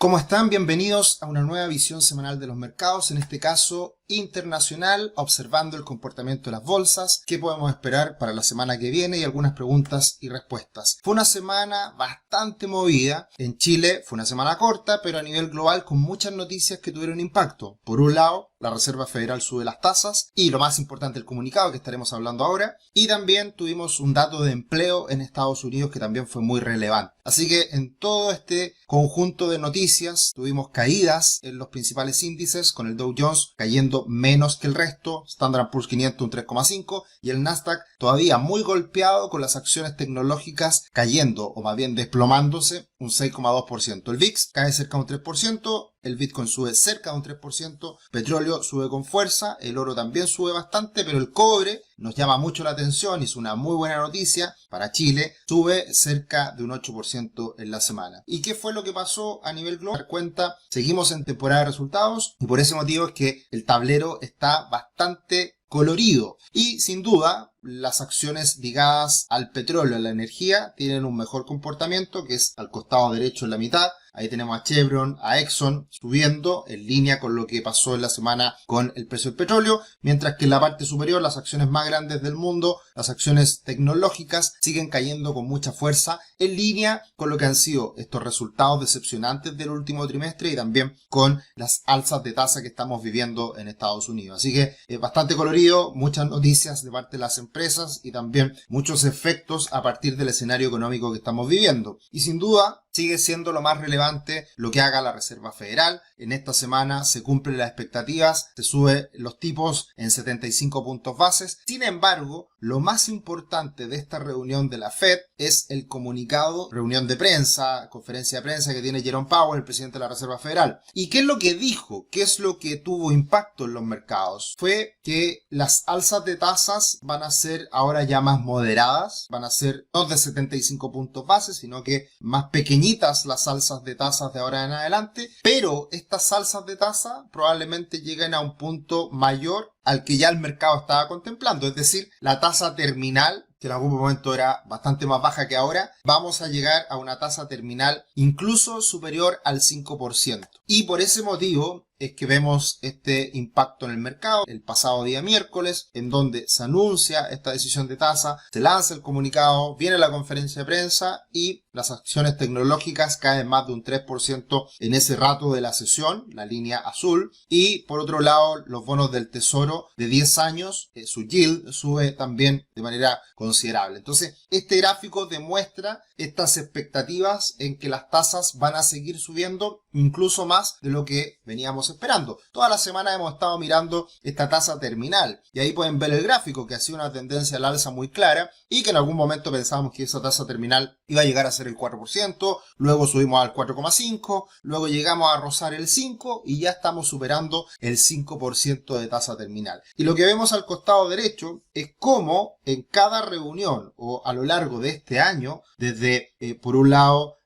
¿Cómo están? Bienvenidos a una nueva visión semanal de los mercados, en este caso internacional, observando el comportamiento de las bolsas, qué podemos esperar para la semana que viene y algunas preguntas y respuestas. Fue una semana bastante movida. En Chile fue una semana corta, pero a nivel global con muchas noticias que tuvieron impacto. Por un lado, la Reserva Federal sube las tasas y lo más importante, el comunicado que estaremos hablando ahora. Y también tuvimos un dato de empleo en Estados Unidos que también fue muy relevante. Así que en todo este conjunto de noticias tuvimos caídas en los principales índices, con el Dow Jones cayendo menos que el resto, Standard & Poor's 500 un 3,5% y el Nasdaq todavía muy golpeado con las acciones tecnológicas cayendo o más bien desplomándose un 6,2%. El VIX cae cerca de un 3%. El Bitcoin sube cerca de un 3%, petróleo sube con fuerza, el oro también sube bastante, pero el cobre nos llama mucho la atención y es una muy buena noticia para Chile, sube cerca de un 8% en la semana. ¿Y qué fue lo que pasó a nivel global? Dar cuenta, seguimos en temporada de resultados y por ese motivo es que el tablero está bastante colorido y sin duda las acciones ligadas al petróleo, a la energía, tienen un mejor comportamiento, que es al costado derecho en la mitad. Ahí tenemos a Chevron, a Exxon subiendo en línea con lo que pasó en la semana con el precio del petróleo, mientras que en la parte superior las acciones más grandes del mundo, las acciones tecnológicas, siguen cayendo con mucha fuerza en línea con lo que han sido estos resultados decepcionantes del último trimestre y también con las alzas de tasa que estamos viviendo en Estados Unidos. Así que es bastante colorido, muchas noticias de parte de las empresas y también muchos efectos a partir del escenario económico que estamos viviendo. Y sin duda sigue siendo lo más relevante lo que haga la Reserva Federal. En esta semana se cumplen las expectativas, se suben los tipos en 75 puntos bases. Sin embargo, lo más importante de esta reunión de la Fed es el comunicado, reunión de prensa, conferencia de prensa que tiene Jerome Powell, el presidente de la Reserva Federal. ¿Y qué es lo que dijo? ¿Qué es lo que tuvo impacto en los mercados? Fue que las alzas de tasas van a ser ahora ya más moderadas, van a ser no de 75 puntos bases, sino que más pequeñitas las alzas de tasas de ahora en adelante, pero estas alzas de tasa probablemente lleguen a un punto mayor al que ya el mercado estaba contemplando, es decir, la tasa terminal, que en algún momento era bastante más baja que ahora, vamos a llegar a una tasa terminal incluso superior al 5%. Y por ese motivo es que vemos este impacto en el mercado el pasado día miércoles, en donde se anuncia esta decisión de tasa, se lanza el comunicado, viene la conferencia de prensa y las acciones tecnológicas caen más de un 3% en ese rato de la sesión, la línea azul, y por otro lado los bonos del tesoro de 10 años, su yield sube también de manera considerable. Entonces, este gráfico demuestra estas expectativas en que las tasas van a seguir subiendo incluso más de lo que veníamos esperando. Toda la semana hemos estado mirando esta tasa terminal y ahí pueden ver el gráfico que ha sido una tendencia al alza muy clara y que en algún momento pensábamos que esa tasa terminal iba a llegar a ser el 4%, luego subimos al 4,5%, luego llegamos a rozar el 5% y ya estamos superando el 5% de tasa terminal. Y lo que vemos al costado derecho es cómo en cada reunión o a lo largo de este año, desde por un lado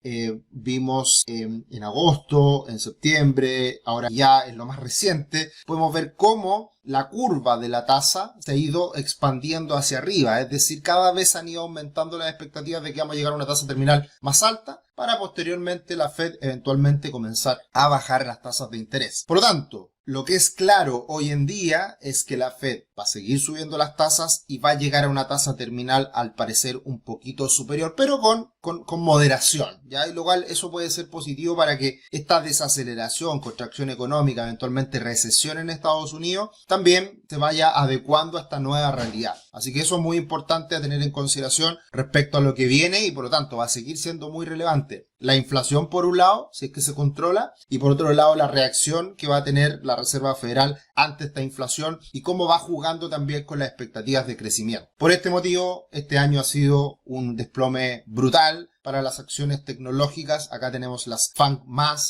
vimos en agosto, en septiembre, ahora ya en lo más reciente, podemos ver cómo la curva de la tasa se ha ido expandiendo hacia arriba, es decir, cada vez han ido aumentando las expectativas de que vamos a llegar a una tasa terminal más alta para posteriormente la Fed eventualmente comenzar a bajar las tasas de interés. Por lo tanto, lo que es claro hoy en día es que la Fed va a seguir subiendo las tasas y va a llegar a una tasa terminal al parecer un poquito superior, pero con moderación, ¿ya? Y lo cual eso puede ser positivo para que esta desaceleración, contracción económica, eventualmente recesión en Estados Unidos, también se vaya adecuando a esta nueva realidad. Así que eso es muy importante a tener en consideración respecto a lo que viene y por lo tanto va a seguir siendo muy relevante la inflación por un lado, si es que se controla, y por otro lado la reacción que va a tener la Reserva Federal ante esta inflación y cómo va jugando también con las expectativas de crecimiento. Por este motivo, este año ha sido un desplome brutal para las acciones tecnológicas. Acá tenemos las FANG+,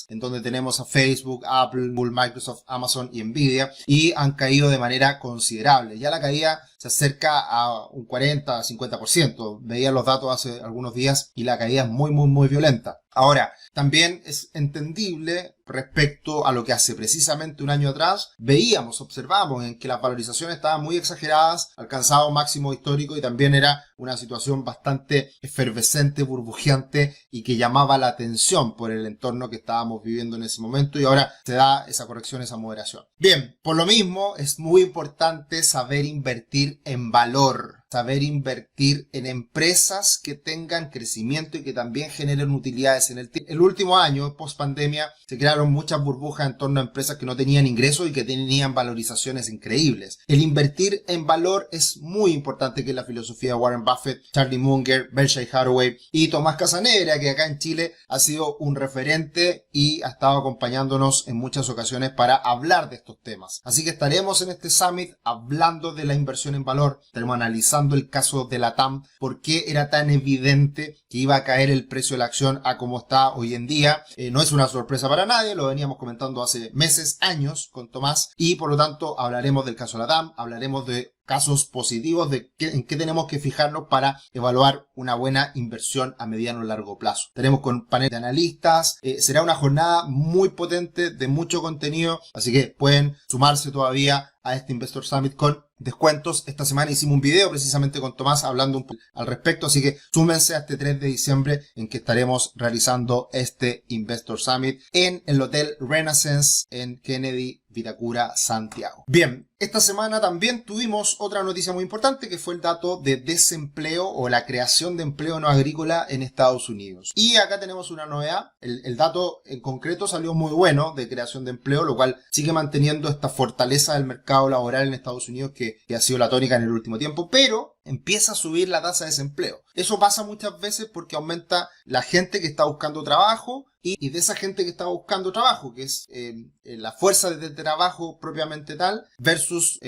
en donde tenemos a Facebook, Apple, Google, Microsoft, Amazon y Nvidia, y han caído de manera considerable. Ya la caída se acerca a un 40-50%. Veía los datos hace algunos días y la caída es muy violenta. Ahora, también es entendible respecto a lo que hace precisamente un año atrás observamos en que las valorizaciones estaban muy exageradas, alcanzaba un máximo histórico y también era una situación bastante efervescente, burbujeante urgente y que llamaba la atención por el entorno que estábamos viviendo en ese momento, y ahora se da esa corrección, esa moderación. Bien, por lo mismo es muy importante saber invertir en valor. Saber invertir en empresas que tengan crecimiento y que también generen utilidades en el tiempo. El último año, post pandemia, se crearon muchas burbujas en torno a empresas que no tenían ingresos y que tenían valorizaciones increíbles. El invertir en valor es muy importante, que es la filosofía de Warren Buffett, Charlie Munger, Berkshire Hathaway y Tomás Casanegra, que acá en Chile ha sido un referente y ha estado acompañándonos en muchas ocasiones para hablar de estos temas. Así que estaremos en este summit hablando de la inversión en valor, estaremos analizando el caso de la TAM, por qué era tan evidente que iba a caer el precio de la acción a como está hoy en día. No es una sorpresa para nadie, lo veníamos comentando hace meses, años con Tomás, y por lo tanto hablaremos del caso de la TAM, hablaremos de casos positivos, de en qué tenemos que fijarnos para evaluar una buena inversión a mediano y largo plazo. Tenemos con panel de analistas, será una jornada muy potente de mucho contenido, así que pueden sumarse todavía a este Investor Summit con descuentos. Esta semana hicimos un video precisamente con Tomás hablando un poco al respecto, así que súmense a este 3 de diciembre en que estaremos realizando este Investor Summit en el Hotel Renaissance en Kennedy, Vitacura, Santiago. Bien, esta semana también tuvimos otra noticia muy importante, que fue el dato de desempleo o la creación de empleo no agrícola en Estados Unidos. Y acá tenemos una novedad. El dato en concreto salió muy bueno de creación de empleo, lo cual sigue manteniendo esta fortaleza del mercado laboral en Estados Unidos que ha sido la tónica en el último tiempo, pero empieza a subir la tasa de desempleo. Eso pasa muchas veces porque aumenta la gente que está buscando trabajo y de esa gente que está buscando trabajo, que es la fuerza de trabajo propiamente tal, versus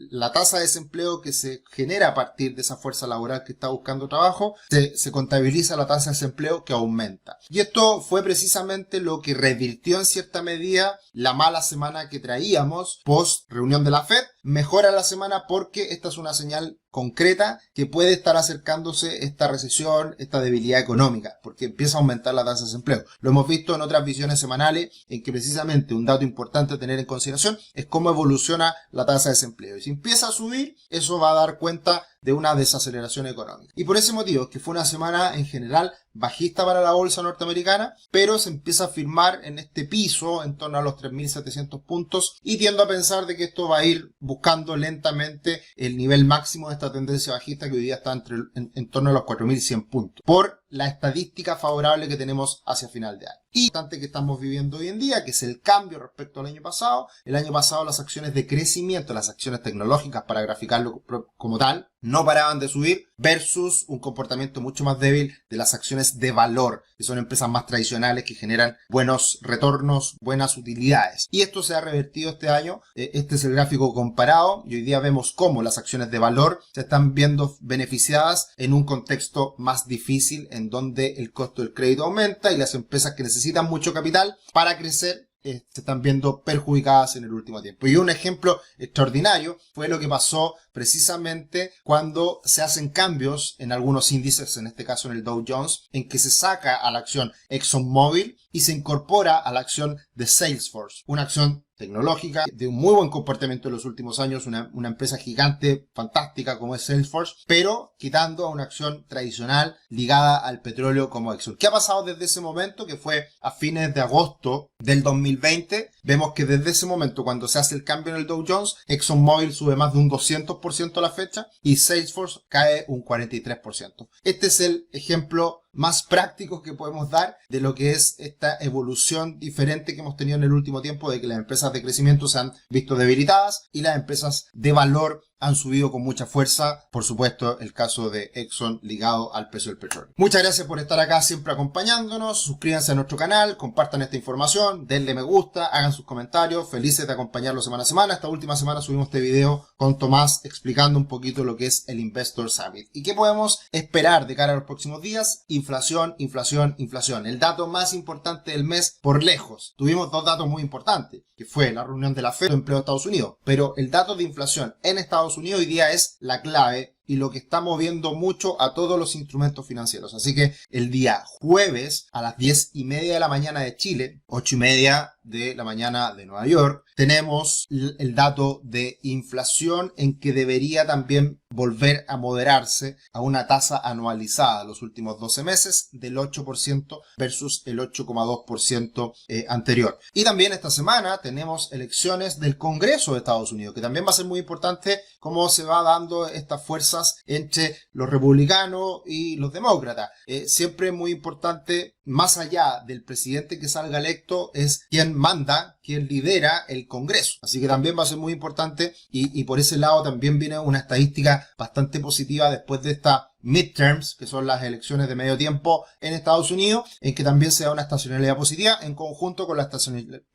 la tasa de desempleo que se genera a partir de esa fuerza laboral que está buscando trabajo, se contabiliza la tasa de desempleo que aumenta. Y esto fue precisamente lo que revirtió en cierta medida la mala semana que traíamos post reunión de la Fed. Mejora la semana porque esta es una señal concreta que puede estar acercándose esta recesión, esta debilidad económica, porque empieza a aumentar la tasa de desempleo. Lo hemos visto en otras visiones semanales, en que precisamente un dato importante a tener en consideración es cómo evoluciona la tasa de desempleo. Y si empieza a subir, eso va a dar cuenta de una desaceleración económica. Y por ese motivo, que fue una semana en general bajista para la bolsa norteamericana, pero se empieza a firmar en este piso en torno a los 3.700 puntos y tiendo a pensar de que esto va a ir buscando lentamente el nivel máximo de esta tendencia bajista que hoy día está en torno a los 4.100 puntos por la estadística favorable que tenemos hacia final de año. Y bastante que estamos viviendo hoy en día, que es el cambio respecto al año pasado. El año pasado las acciones de crecimiento, las acciones tecnológicas para graficarlo como tal, no paraban de subir versus un comportamiento mucho más débil de las acciones de valor, que son empresas más tradicionales que generan buenos retornos, buenas utilidades. Y esto se ha revertido este año. Este es el gráfico comparado y hoy día vemos cómo las acciones de valor se están viendo beneficiadas en un contexto más difícil en donde el costo del crédito aumenta y las empresas que necesitan mucho capital para crecer se están viendo perjudicadas en el último tiempo. Y un ejemplo extraordinario fue lo que pasó precisamente cuando se hacen cambios en algunos índices, en este caso en el Dow Jones, en que se saca a la acción ExxonMobil y se incorpora a la acción de Salesforce, una acción tecnológica de un muy buen comportamiento en los últimos años, una empresa gigante, fantástica como es Salesforce, pero quitando a una acción tradicional ligada al petróleo como Exxon. ¿Qué ha pasado desde ese momento? Que fue a fines de agosto del 2020. Vemos que desde ese momento, cuando se hace el cambio en el Dow Jones, ExxonMobil sube más de un 200% a la fecha y Salesforce cae un 43%. Este es el ejemplo más práctico que podemos dar de lo que es esta evolución diferente que hemos tenido en el último tiempo, de que las empresas de crecimiento se han visto debilitadas y las empresas de valor han subido con mucha fuerza. Por supuesto, el caso de Exxon ligado al precio del petróleo. Muchas gracias por estar acá siempre acompañándonos. Suscríbanse a nuestro canal, compartan esta información, denle me gusta, hagan sus comentarios. Felices de acompañarlos semana a semana. Esta última semana subimos este video con Tomás explicando un poquito lo que es el Investor Summit y qué podemos esperar de cara a los próximos días. Inflación, inflación, inflación. El dato más importante del mes por lejos. Tuvimos dos datos muy importantes, que fue la reunión de la Fed de empleo de Estados Unidos, pero el dato de inflación en Estados Unidos hoy día es la clave y lo que está moviendo mucho a todos los instrumentos financieros. Así que el día jueves a las 10:30 de la mañana de Chile, 8:30 de la mañana de Nueva York, tenemos el dato de inflación en que debería también volver a moderarse a una tasa anualizada los últimos 12 meses del 8% versus el 8,2% anterior. Y también esta semana tenemos elecciones del Congreso de Estados Unidos, que también va a ser muy importante cómo se va dando estas fuerzas entre los republicanos y los demócratas. Siempre muy importante, más allá del presidente que salga electo, es quien manda, quien lidera el Congreso. Así que también va a ser muy importante y por ese lado también viene una estadística bastante positiva después de esta midterms, que son las elecciones de medio tiempo en Estados Unidos, en que también se da una estacionalidad positiva en conjunto con la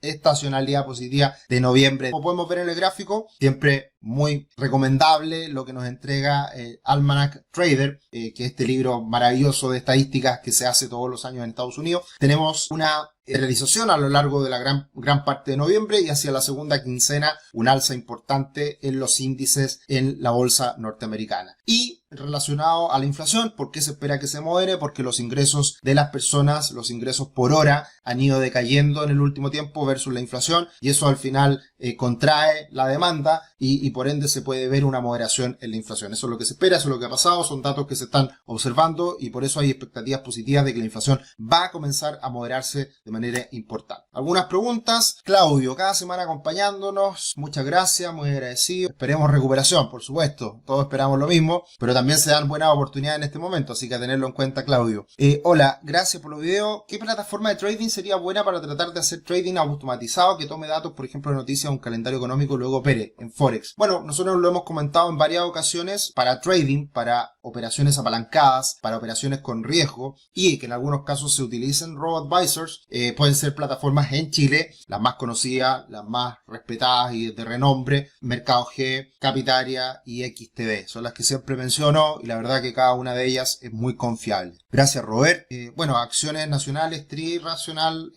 estacionalidad positiva de noviembre. Como podemos ver en el gráfico, siempre muy recomendable lo que nos entrega Almanac Trader, que es este libro maravilloso de estadísticas que se hace todos los años en Estados Unidos. Tenemos una realización a lo largo de la gran parte de noviembre y hacia la segunda quincena un alza importante en los índices en la bolsa norteamericana. Y relacionado a la inflación, ¿por qué se espera que se modere? Porque los ingresos de las personas, los ingresos por hora, han ido decayendo en el último tiempo versus la inflación, y eso al final contrae la demanda y por ende se puede ver una moderación en la inflación. Eso es lo que se espera, eso es lo que ha pasado, son datos que se están observando y por eso hay expectativas positivas de que la inflación va a comenzar a moderarse de manera importante. Algunas preguntas. Claudio, cada semana acompañándonos, muchas gracias, muy agradecido. Esperemos recuperación, por supuesto, todos esperamos lo mismo, pero también se dan buenas oportunidades en este momento, así que a tenerlo en cuenta, Claudio. Hola, gracias por los videos. ¿Qué plataforma de trading sería buena para tratar de hacer trading automatizado que tome datos, por ejemplo, de noticias, un calendario económico y luego opere en Forex? Bueno, nosotros lo hemos comentado en varias ocasiones para trading, para operaciones apalancadas, para operaciones con riesgo y que en algunos casos se utilicen robo-advisors. Pueden ser plataformas en Chile, las más conocidas, las más respetadas y de renombre, Mercado G, Capitaria y XTB. Son las que siempre menciono y la verdad que cada una de ellas es muy confiable. Gracias, Robert. Bueno, acciones nacionales, triracional,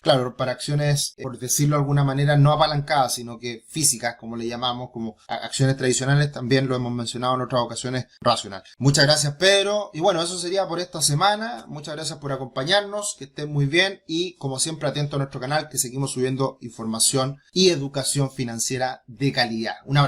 claro, para acciones, por decirlo de alguna manera, no apalancadas, sino que físicas, como le llamamos, como acciones tradicionales, también lo hemos mencionado en otras ocasiones, racional. Muchas gracias, Pedro. Y bueno, eso sería por esta semana. Muchas gracias por acompañarnos, que estén muy bien y como siempre atento a nuestro canal, que seguimos subiendo información y educación financiera de calidad. Un abrazo.